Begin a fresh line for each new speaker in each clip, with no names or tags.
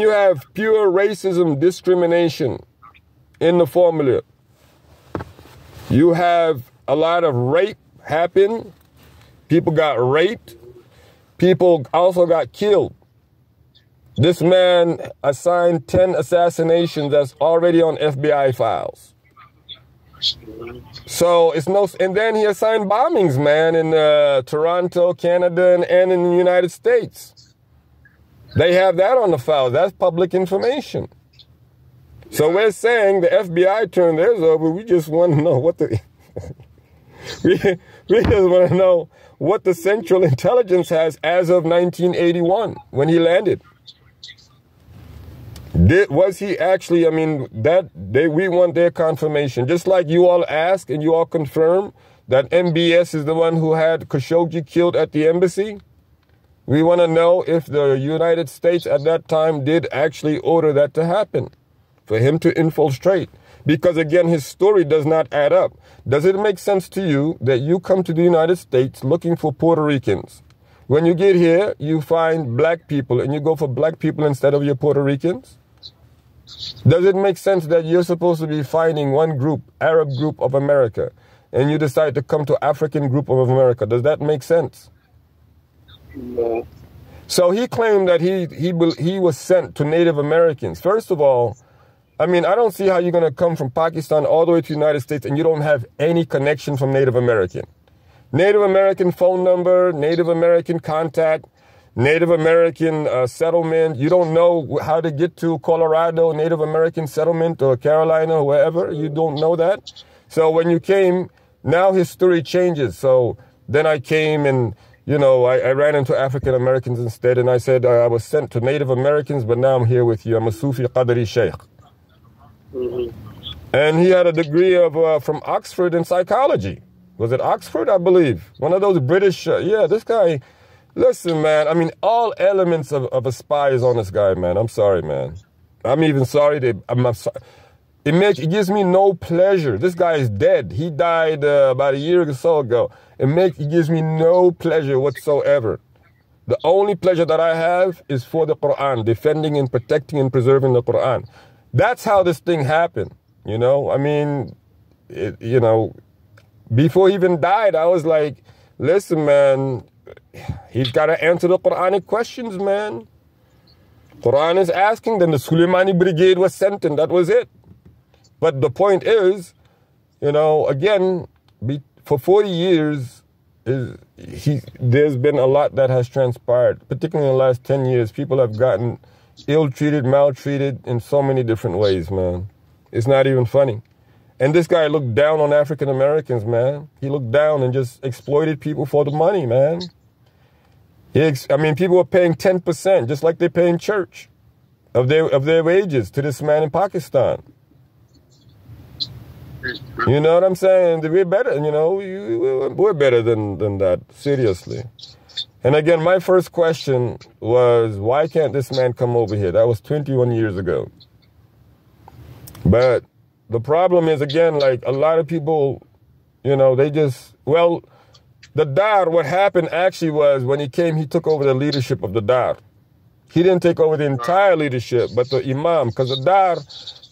You have pure racism discrimination in the formula. You have a lot of rape happen. People got raped. People also got killed. This man assigned 10 assassinations that's already on FBI files. So it's no, and then he assigned bombings, man, in Toronto, Canada, and in the United States. They have that on the file. That's public information. So we're saying the FBI turned theirs over. We just want to know what the we just want to know what the Central Intelligence has as of 1981 when he landed. Was he actually, I mean, we want their confirmation. Just like you all ask and you all confirm that MBS is the one who had Khashoggi killed at the embassy. We want to know if the United States at that time did actually order that to happen, for him to infiltrate. Because again, his story does not add up. Does it make sense to you that you come to the United States looking for Puerto Ricans? When you get here, you find black people and you go for black people instead of your Puerto Ricans? Does it make sense that you're supposed to be finding one group, Arab group of America, and you decide to come to African group of America? Does that make sense?
No.
So he claimed that he was sent to Native Americans. First of all, I mean, I don't see how you're going to come from Pakistan all the way to the United States and you don't have any connection from Native American. Native American phone number, Native American contact, Native American settlement. You don't know how to get to Colorado, Native American settlement, or Carolina, or wherever. You don't know that. So when you came, now his story changes. So then I came and, you know, I ran into African Americans instead. And I said, I was sent to Native Americans, but now I'm here with you. I'm a Sufi Qadri Sheikh.
Mm-hmm.
And he had a degree of from Oxford in psychology. Was it Oxford, I believe? One of those British, yeah, this guy, listen, man, I mean, all elements of a spy is on this guy, man. I'm sorry, man. I'm even sorry. I'm sorry. It gives me no pleasure. This guy is dead. He died about a year or so ago. It gives me no pleasure whatsoever. The only pleasure that I have is for the Quran, defending and protecting and preserving the Quran. That's how this thing happened, you know? I mean, you know, before he even died, I was like, listen, man, he's got to answer the Quranic questions, man. Quran is asking, then the Suleimani Brigade was sent, and that was it. But the point is, you know, again, for 40 years, there's been a lot that has transpired, particularly in the last 10 years. People have gotten ill-treated, maltreated in so many different ways, man. It's not even funny. And this guy looked down on African Americans, man. He looked down and just exploited people for the money, man. I mean, people were paying 10%, just like they pay in church, of their wages to this man in Pakistan. You know what I'm saying? We're better, you know, we're better than that, seriously. And again, my first question was, why can't this man come over here? That was 21 years ago. But the problem is, again, like a lot of people, you know, they just, well, the Dar, what happened actually was when he came, he took over the leadership of the Dar. He didn't take over the entire leadership, but the Imam, because the Dar,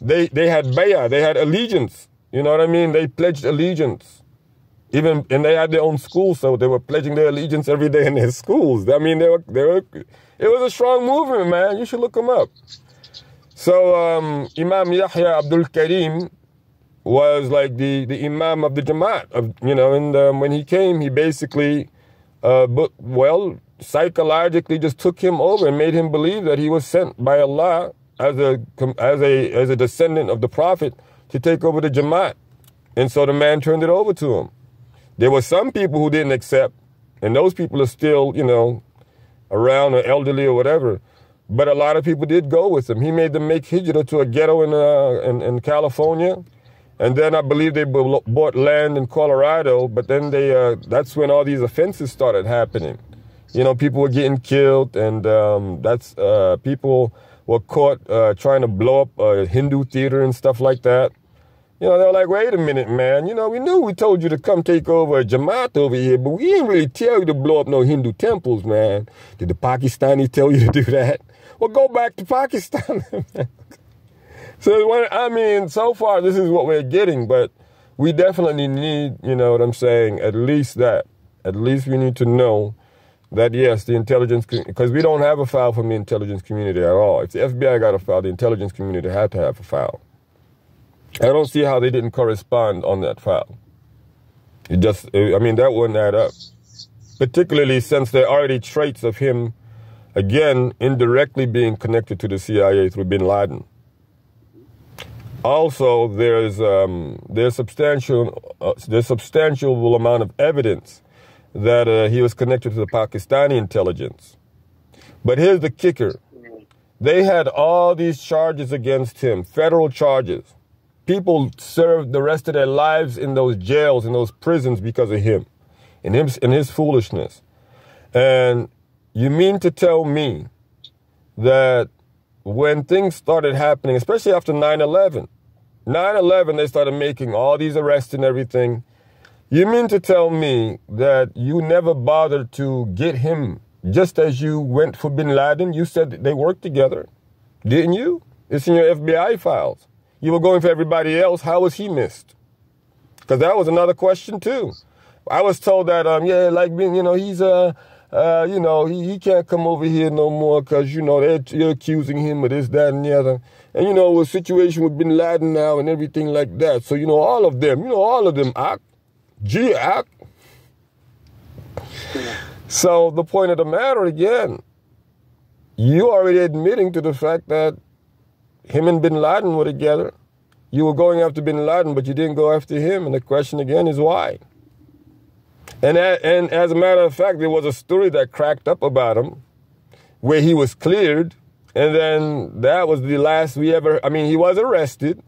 they had bayah, they had allegiance. You know what I mean? They pledged allegiance. And they had their own schools, so they were pledging their allegiance every day in their schools. I mean, it was a strong movement, man. You should look them up. So Imam Yahya Abdul Karim was like the Imam of the Jamaat, you know, and when he came, he basically, psychologically just took him over and made him believe that he was sent by Allah as a descendant of the Prophet to take over the Jamaat. And so the man turned it over to him. There were some people who didn't accept, and those people are still, you know, around or elderly or whatever. But a lot of people did go with him. He made them make hijrah to a ghetto in California. And then I believe they bought land in Colorado. But then that's when all these offenses started happening. You know, people were getting killed, and people were caught trying to blow up a Hindu theater and stuff like that. You know, they're like, wait a minute, man. You know, we knew we told you to come take over a Jamaat over here, but we didn't really tell you to blow up no Hindu temples, man. Did the Pakistanis tell you to do that? Well, go back to Pakistan. So, I mean, so far, this is what we're getting, but we definitely need, you know what I'm saying, at least that. At least we need to know that, yes, the intelligence, because we don't have a file from the intelligence community at all. If the FBI got a file, the intelligence community had to have a file. I don't see how they didn't correspond on that file. It just, I mean, that wouldn't add up. Particularly since there are already traits of him, again, indirectly being connected to the CIA through bin Laden. Also, there's substantial amount of evidence that he was connected to the Pakistani intelligence. But here's the kicker. They had all these charges against him, federal charges. People served the rest of their lives in those jails, in those prisons because of him and his foolishness. And you mean to tell me that when things started happening, especially after 9/11, they started making all these arrests and everything. You mean to tell me that you never bothered to get him just as you went for bin Laden? You said they worked together, didn't you? It's in your FBI files. You were going for everybody else. How was he missed? Because that was another question, too. I was told that, yeah, like, you know, he's, you know, he can't come over here no more because, you know, you're accusing him of this, that, and the other. And, you know, a situation with bin Laden now and everything like that. So, you know, all of them, act. So the point of the matter, again, you already admitting to the fact that him and bin Laden were together. You were going after bin Laden, but you didn't go after him. And the question again is why? And as a matter of fact, there was a story that cracked up about him where he was cleared. And then that was the last we ever, I mean, he was arrested,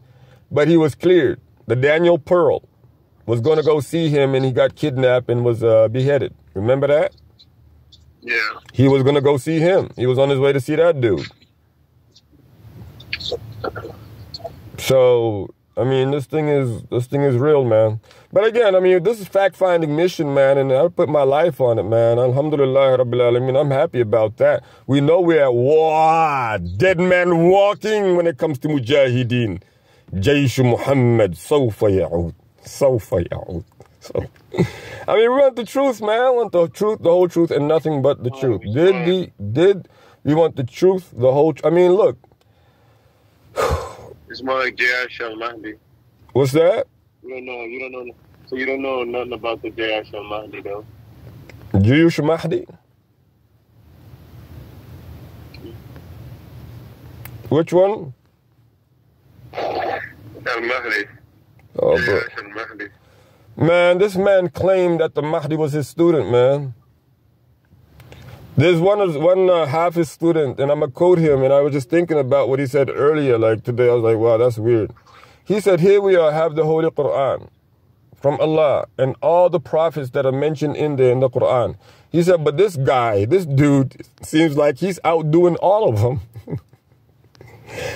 but he was cleared. The Daniel Pearl was going to go see him and he got kidnapped and was beheaded. Remember that?
Yeah.
He was going to go see him. He was on his way to see that dude. So, I mean, this thing is real, man. But again, I mean, this is fact-finding mission, man, and I put my life on it, man. Alhamdulillah, Rabbil Alameen, I'm happy about that. We know we're at war, dead man walking when it comes to Mujahideen. Jaysh Muhammad, Sawfa Ya'ud. Sawfa Ya'ud. So, I mean, we want the truth, man. I want the truth, the whole truth, and nothing but the truth. Did we want the truth, the whole I mean, look.
It's more like J.I. Mahdi.
What's that?
You don't know. So you don't know nothing about the J.I. Mahdi, though.
Jewish Mahdi? Which one?
Al-Mahdi.
Oh, bro.
Al-Mahdi.
Man, this man claimed that the Mahdi was his student, man. There's one Hafiz student, and I'm going to quote him, and I was just thinking about what he said earlier, like today. I was like, wow, that's weird. He said, here we have the Holy Quran from Allah and all the prophets that are mentioned in there in the Quran. He said, but this dude, seems like he's outdoing all of them.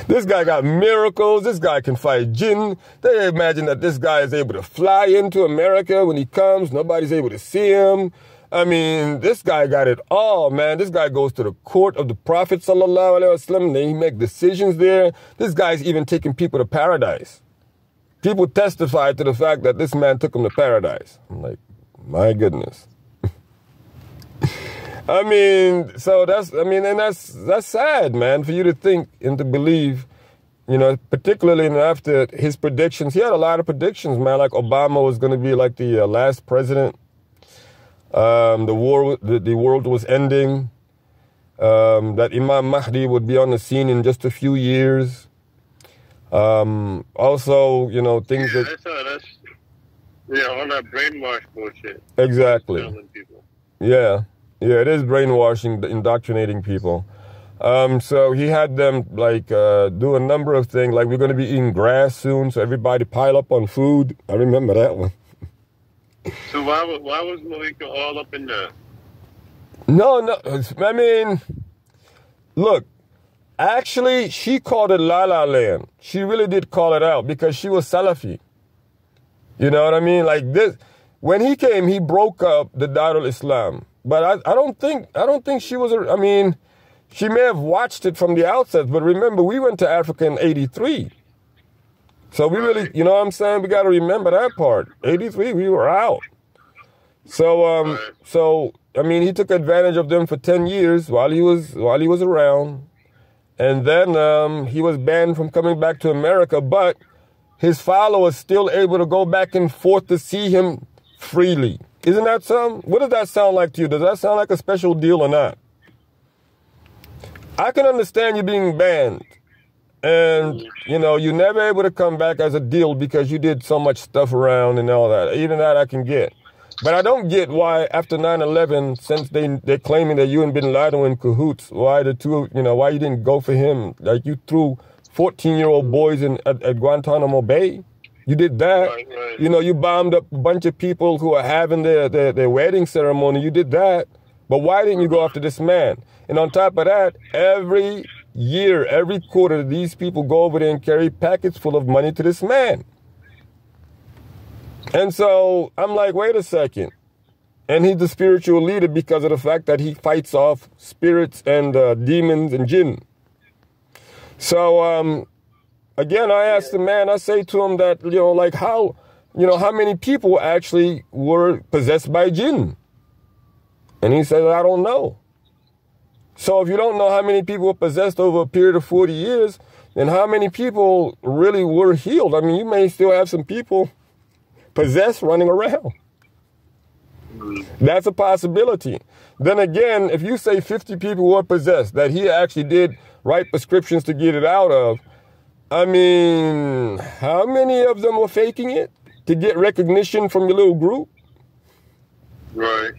This guy got miracles. This guy can fight jinn. They imagine that this guy is able to fly into America when he comes. Nobody's able to see him. I mean, this guy got it all, man. This guy goes to the court of the Prophet, sallallahu alaihi wasallam. They make decisions there. This guy's even taking people to paradise. People testified to the fact that this man took them to paradise. I'm like, my goodness. I mean, so that's sad, man, for you to think and to believe, you know, particularly after his predictions. He had a lot of predictions, man, like Obama was going to be like the last president. The world was ending. That Imam Mahdi would be on the scene in just a few years. Also, you know, things
all that brainwash bullshit.
Exactly.
Telling people.
Yeah, it is brainwashing, indoctrinating people. So he had them like do a number of things, like we're going to be eating grass soon, so everybody pile up on food. I remember that one.
So why was Malika all up in there?
No, I mean, look, actually, she called it La La Land. She really did call it out because she was Salafi. You know what I mean? Like this, when he came, he broke up the Darul Islam. But I don't think she was, I mean, she may have watched it from the outset, but remember, we went to Africa in 83. So we really, you know what I'm saying? We got to remember that part. 83, we were out. So, I mean, he took advantage of them for 10 years while he was around. And then he was banned from coming back to America, but his followers still able to go back and forth to see him freely. Isn't that something? What does that sound like to you? Does that sound like a special deal or not? I can understand you being banned. And, you know, you're never able to come back as a deal because you did so much stuff around and all that. Even that I can get. But I don't get why after 9/11, since they're claiming that you and Bin Laden were in cahoots, why the two, you know, why you didn't go for him? Like you threw 14-year-old boys at Guantanamo Bay. You did that. Right. You know, you bombed up a bunch of people who are having their wedding ceremony. You did that. But why didn't you go after this man? And on top of that, every year, every quarter, these people go over there and carry packets full of money to this man. And so I'm like, wait a second. And he's the spiritual leader because of the fact that he fights off spirits and demons and jinn. So, again, I asked the man, I say to him that, you know, like how many people actually were possessed by jinn? And he said, I don't know. So if you don't know how many people were possessed over a period of 40 years, then how many people really were healed? I mean, you may still have some people possessed running around. That's a possibility. Then again, if you say 50 people were possessed, that he actually did write prescriptions to get it out of, I mean, how many of them were faking it to get recognition from your little group?
Right.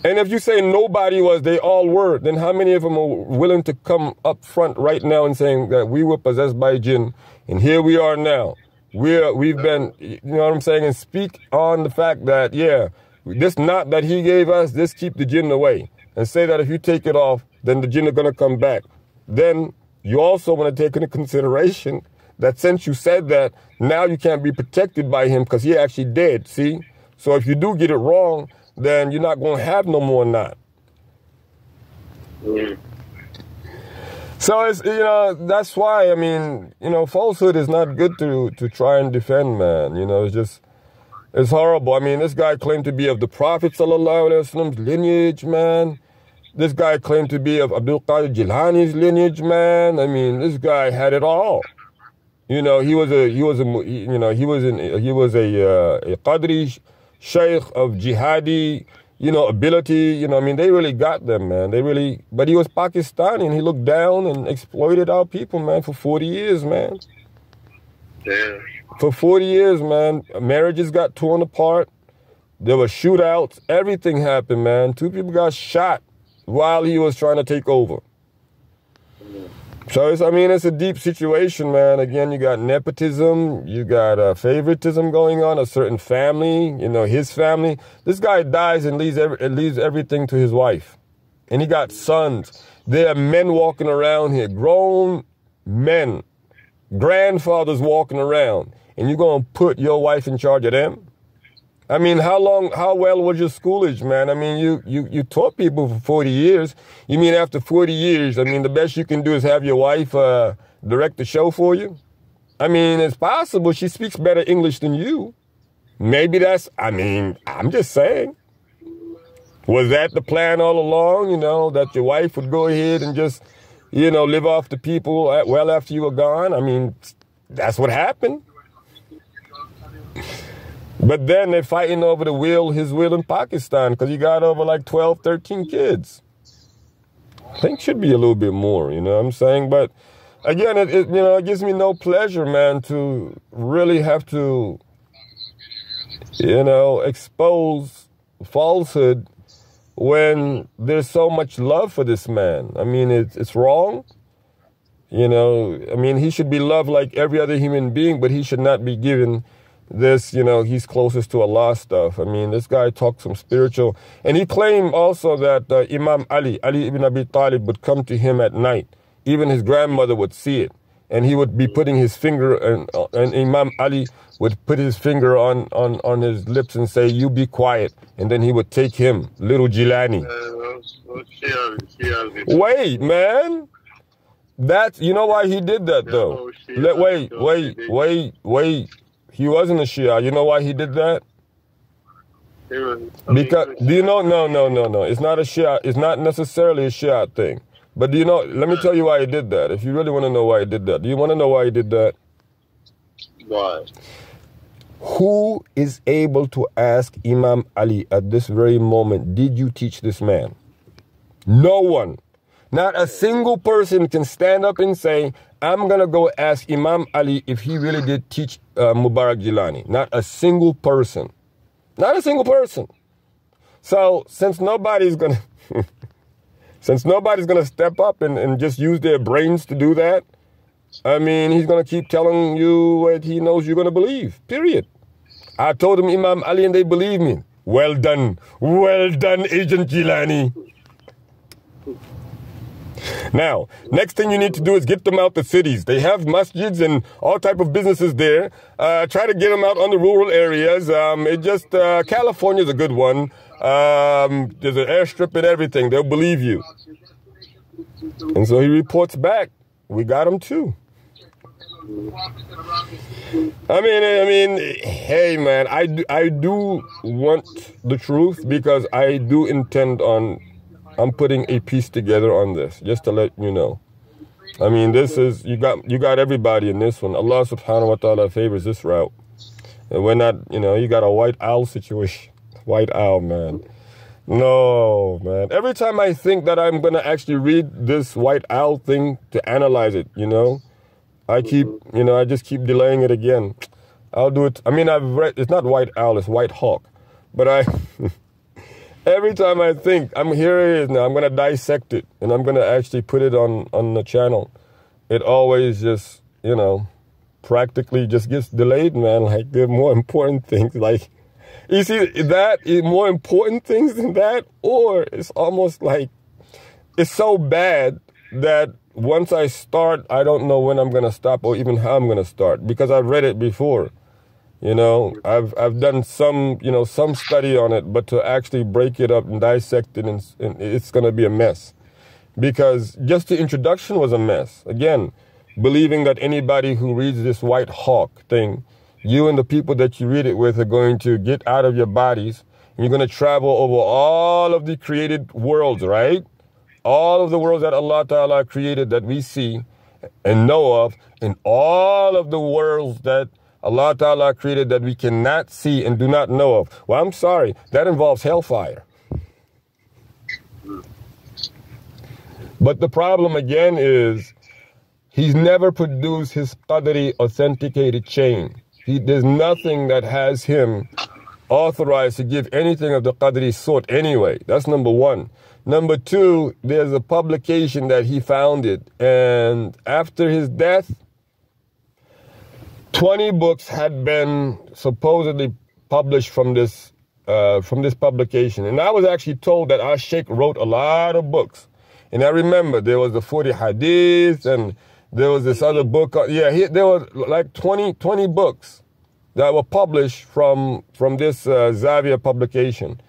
And if you say nobody was, they all were, then how many of them are willing to come up front right now and saying that we were possessed by jinn, and here we are now? We've been, you know what I'm saying, and speak on the fact that, yeah, this knot that he gave us, this keep the jinn away. And say that if you take it off, then the jinn are going to come back. Then you also want to take into consideration that since you said that, now you can't be protected by him because he actually dead, see? So if you do get it wrong, then you're not going to have no more knot. So it's, you know, that's why, I mean, you know, falsehood is not good to try and defend, man. You know, it's horrible. I mean, this guy claimed to be of the Prophet sallallahu alaihi wasallam's lineage, man. This guy claimed to be of Abdul Qadir Jilani's lineage, man. I mean, this guy had it all. You know, he was a Qadri Sheikh of jihadi, you know, ability, you know, I mean, they really got them, man. They really, but he was Pakistani and he looked down and exploited our people, man, for 40 years, man.
Yeah.
For 40 years, man, marriages got torn apart. There were shootouts. Everything happened, man. 2 people got shot while he was trying to take over. So, it's a deep situation, man. Again, you got nepotism, you got favoritism going on, a certain family, you know, his family. This guy dies and leaves everything to his wife. And he got sons. There are men walking around here, grown men, grandfathers walking around. And you're going to put your wife in charge of them? I mean, how well was your schoolage, man? I mean, you taught people for 40 years. You mean after 40 years, I mean, the best you can do is have your wife direct the show for you? I mean, it's possible she speaks better English than you. Maybe I'm just saying. Was that the plan all along, you know, that your wife would go ahead and just, you know, live off the people well after you were gone? I mean, that's what happened. But then they're fighting over his will in Pakistan because he got over like 12, 13 kids. I think should be a little bit more, you know what I'm saying? But again, it gives me no pleasure, man, to really have to, you know, expose falsehood when there's so much love for this man. I mean, it's wrong. You know, I mean, he should be loved like every other human being, but he should not be given this, you know, he's closest to Allah stuff. I mean, this guy talks some spiritual. And he claimed also that Imam Ali ibn Abi Talib would come to him at night. Even his grandmother would see it. and he would be putting his finger, and Imam Ali would put his finger on his lips and say, "You be quiet," and then he would take him, little Jilani. Wait, man. That's, you know why he did that, though? Wait. He wasn't a Shia. You know why he did that? Because, do you know? No. It's not a Shia. It's not necessarily a Shia thing. But do you know? Let me tell you why he did that. If you really want to know why he did that. Do you want to know why he did that?
Why?
Who is able to ask Imam Ali at this very moment, did you teach this man? No one. Not a single person can stand up and say, I'm going to go ask Imam Ali if he really did teach Mubarak Jilani. Not a single person. Not a single person. So since nobody's going to step up and just use their brains to do that, I mean, he's going to keep telling you what he knows you're going to believe, period. I told him Imam Ali and they believe me. Well done, Agent Jilani. Now, next thing you need to do is get them out the cities. They have masjids and all type of businesses there. Try to get them out on the rural areas. California's a good one. There's an airstrip and everything. They'll believe you. And so he reports back. We got him too. I mean, hey man, I do want the truth because I do intend on, I'm putting a piece together on this, just to let you know. I mean, this is, you got everybody in this one. Allah subhanahu wa ta'ala favors this route. And we're not, you got a white owl situation. White owl, man. No, man. Every time I think that I'm going to actually read this white owl thing to analyze it, I just keep delaying it again. I'll do it. I mean, I've read, it's not white owl, it's white hawk. But every time I think, here it is now, I'm going to dissect it, and I'm going to actually put it on the channel. It always just, practically just gets delayed, man. Like, there are more important things. Like, you see, that is more important things than that, or it's almost like, it's so bad that once I start, I don't know when I'm going to stop or even how I'm going to start, because I've read it before. I've done some, some study on it, but to actually break it up and dissect it, and it's going to be a mess. Because just the introduction was a mess. Again, believing that anybody who reads this white hawk thing, you and the people that you read it with are going to get out of your bodies, and you're going to travel over all of the created worlds, right? All of the worlds that Allah Ta'ala created that we see and know of, and all of the worlds that Allah Ta'ala created that we cannot see and do not know of. Well, I'm sorry, that involves hellfire. But the problem again is he's never produced his Qadri authenticated chain. There's nothing that has him authorized to give anything of the Qadri sort anyway. That's number one. Number two, there's a publication that he founded, and after his death, 20 books had been supposedly published from this publication. And I was actually told that our Sheikh wrote a lot of books. And I remember there was the 40 Hadith, and there was this other book. There was like 20 books that were published from this Xavier publication.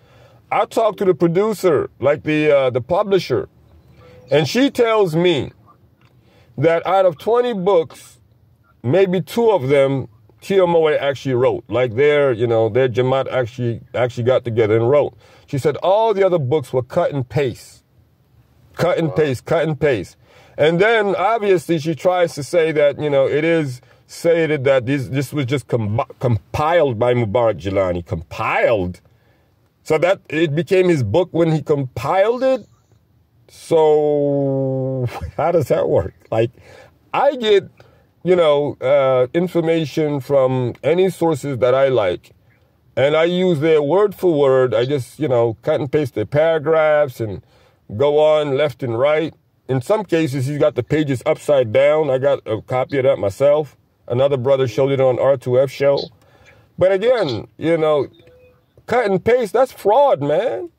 I talked to the producer, like the publisher, and she tells me that out of 20 books, maybe 2 of them TMOA actually wrote, like their Jamaat actually got together and wrote. She said all the other books were cut and paste. And then obviously she tries to say that, it is stated that this was just compiled by Mubarak Jilani. Compiled? So that it became his book when he compiled it? So how does that work? Like, I get, information from any sources that I like, and I use their word for word. I just, cut and paste their paragraphs and go on left and right. In some cases, he's got the pages upside down. I got a copy of that myself. Another brother showed it on R2F show. But again, cut and paste, that's fraud, man.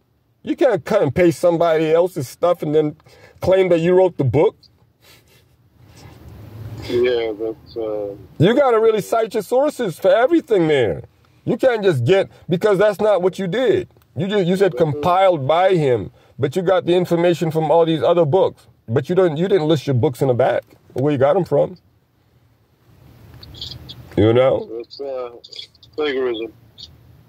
You can't cut and paste somebody else's stuff and then claim that you wrote the book.
Yeah, that's.
You got to really cite your sources for everything there. You can't just get, because that's not what you did. You said compiled by him, but you got the information from all these other books. But you didn't list your books in the back. Where you got them from? You know?
It's plagiarism.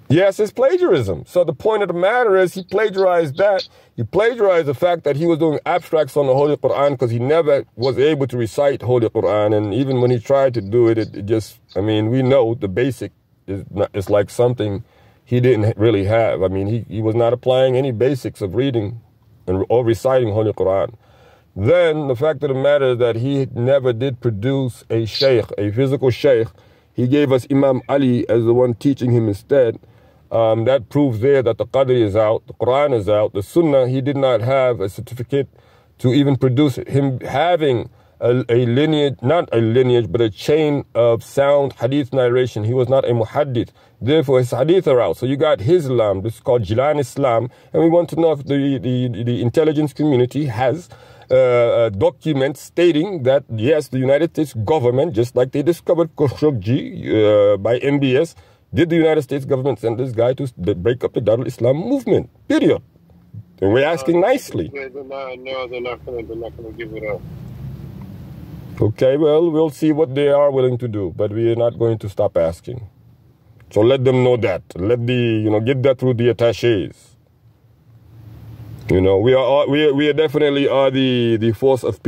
Yes, it's plagiarism. So the point of the matter is he plagiarized that. He plagiarized the fact that he was doing abstracts on the Holy Quran because he never was able to recite Holy Quran. And even when he tried to do it, it just, I mean, we know the basic is not, it's like something he didn't really have. I mean, he was not applying any basics of reading or reciting Holy Quran. Then the fact of the matter is that he never did produce a sheikh, a physical sheikh. He gave us Imam Ali as the one teaching him instead. That proves there that the Qadr is out, the Quran is out, the Sunnah, he did not have a certificate to even produce it. Him having a lineage, not a lineage, but a chain of sound hadith narration. He was not a muhaddith. Therefore, his hadith are out. So you got his Islam, this is called Jilani Islam, and we want to know if the intelligence community has documents stating that, yes, the United States government, just like they discovered Khashoggi by MBS, did the United States government send this guy to break up the Darul Islam movement? Period. And we're asking nicely.
They're not going to give it up.
Okay, well, we'll see what they are willing to do, but we are not going to stop asking. So let them know that. Let get that through the attachés. We are definitely the force of peace.